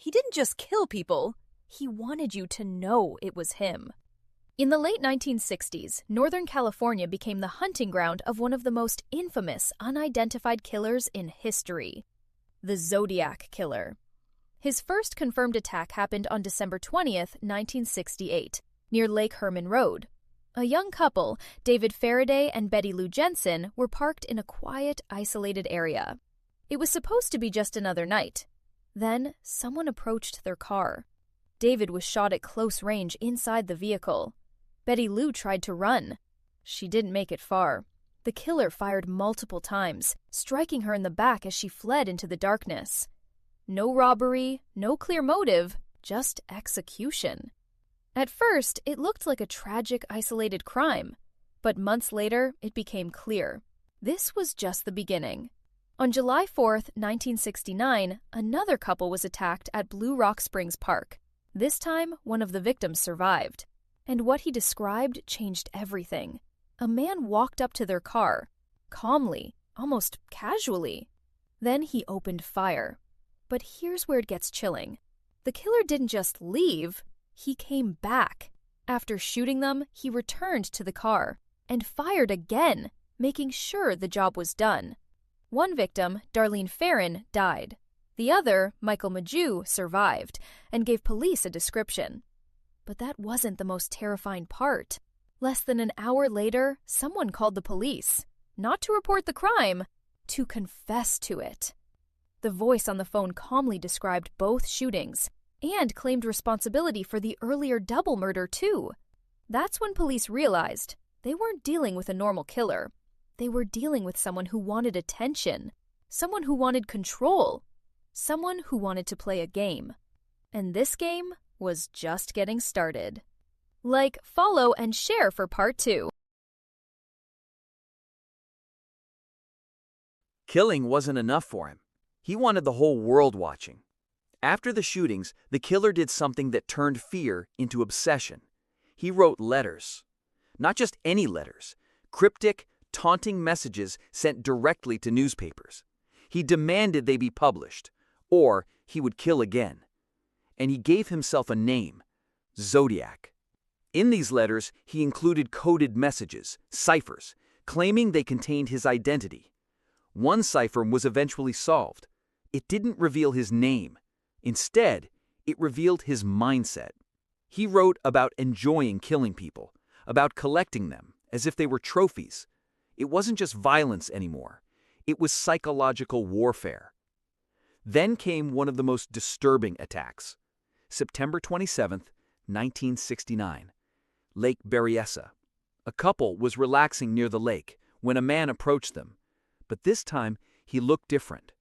he didn't just kill people, he wanted you to know it was him. In the late 1960s, Northern California became the hunting ground of one of the most infamous unidentified killers in history, the Zodiac Killer. His first confirmed attack happened on December 20th, 1968, near Lake Herman Road. A young couple, David Faraday and Betty Lou Jensen, were parked in a quiet, isolated area. It was supposed to be just another night. Then, someone approached their car. David was shot at close range inside the vehicle. Betty Lou tried to run. She didn't make it far. The killer fired multiple times, striking her in the back as she fled into the darkness. No robbery, no clear motive, just execution. At first, it looked like a tragic, isolated crime. But months later, it became clear. This was just the beginning. On July 4th, 1969, another couple was attacked at Blue Rock Springs Park. This time, one of the victims survived. And what he described changed everything. A man walked up to their car, calmly, almost casually. Then he opened fire. But here's where it gets chilling. The killer didn't just leave, he came back. After shooting them, he returned to the car and fired again, making sure the job was done. One victim, Darlene Ferrin, died. The other, Michael Majou, survived and gave police a description. But that wasn't the most terrifying part. Less than an hour later, someone called the police, not to report the crime, to confess to it. The voice on the phone calmly described both shootings and claimed responsibility for the earlier double murder, too. That's when police realized they weren't dealing with a normal killer. They were dealing with someone who wanted attention, someone who wanted control, someone who wanted to play a game. And this game was just getting started. Like, follow, and share for part 2. Killing wasn't enough for him. He wanted the whole world watching. After the shootings, the killer did something that turned fear into obsession. He wrote letters. Not just any letters. Cryptic, taunting messages sent directly to newspapers. He demanded they be published, or he would kill again. And he gave himself a name, Zodiac. In these letters, he included coded messages, ciphers, claiming they contained his identity. One cipher was eventually solved. It didn't reveal his name. Instead, it revealed his mindset. He wrote about enjoying killing people, about collecting them as if they were trophies. It wasn't just violence anymore. It was psychological warfare. Then came one of the most disturbing attacks. September 27th, 1969. Lake Berryessa. A couple was relaxing near the lake when a man approached them. But this time, he looked different.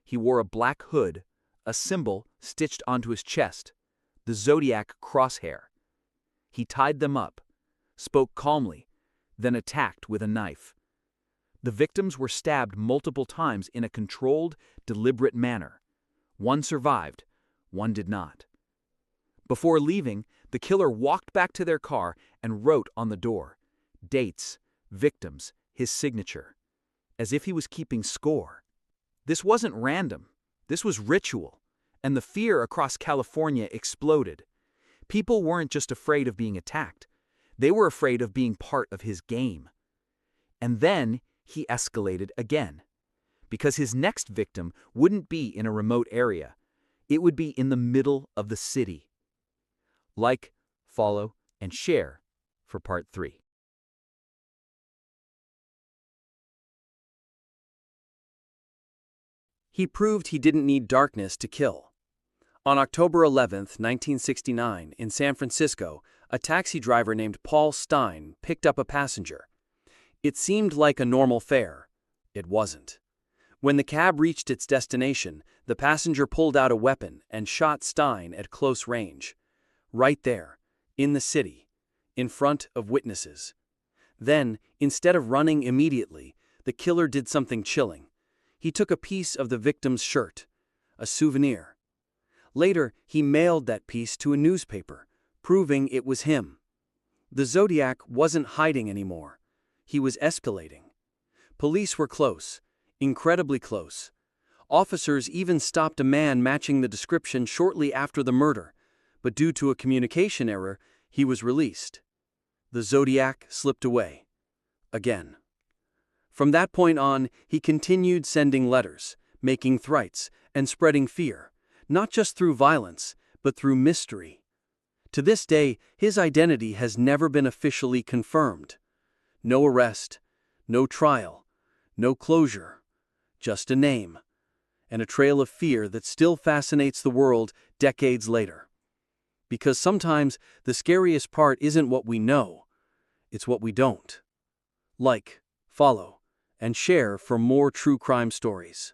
He wore a black hood, a symbol stitched onto his chest, the Zodiac crosshair. He tied them up, spoke calmly, then attacked with a knife. The victims were stabbed multiple times in a controlled, deliberate manner. One survived, one did not. Before leaving, the killer walked back to their car and wrote on the door, dates, victims, his signature, as if he was keeping score. This wasn't random. This was ritual, and the fear across California exploded. People weren't just afraid of being attacked. They were afraid of being part of his game. And then he escalated again, because his next victim wouldn't be in a remote area. It would be in the middle of the city. Like, follow, and share for part 3. He proved he didn't need darkness to kill. On October 11, 1969, in San Francisco, a taxi driver named Paul Stine picked up a passenger. It seemed like a normal fare. It wasn't. When the cab reached its destination, the passenger pulled out a weapon and shot Stine at close range. Right there, in the city, in front of witnesses. Then, instead of running immediately, the killer did something chilling. He took a piece of the victim's shirt, a souvenir. Later, he mailed that piece to a newspaper, proving it was him. The Zodiac wasn't hiding anymore. He was escalating. Police were close, incredibly close. Officers even stopped a man matching the description shortly after the murder, but due to a communication error, he was released. The Zodiac slipped away. Again. From that point on, he continued sending letters, making threats, and spreading fear, not just through violence, but through mystery. To this day, his identity has never been officially confirmed. No arrest, no trial, no closure, just a name, and a trail of fear that still fascinates the world decades later. Because sometimes the scariest part isn't what we know, it's what we don't. Like, follow, and share for more true crime stories.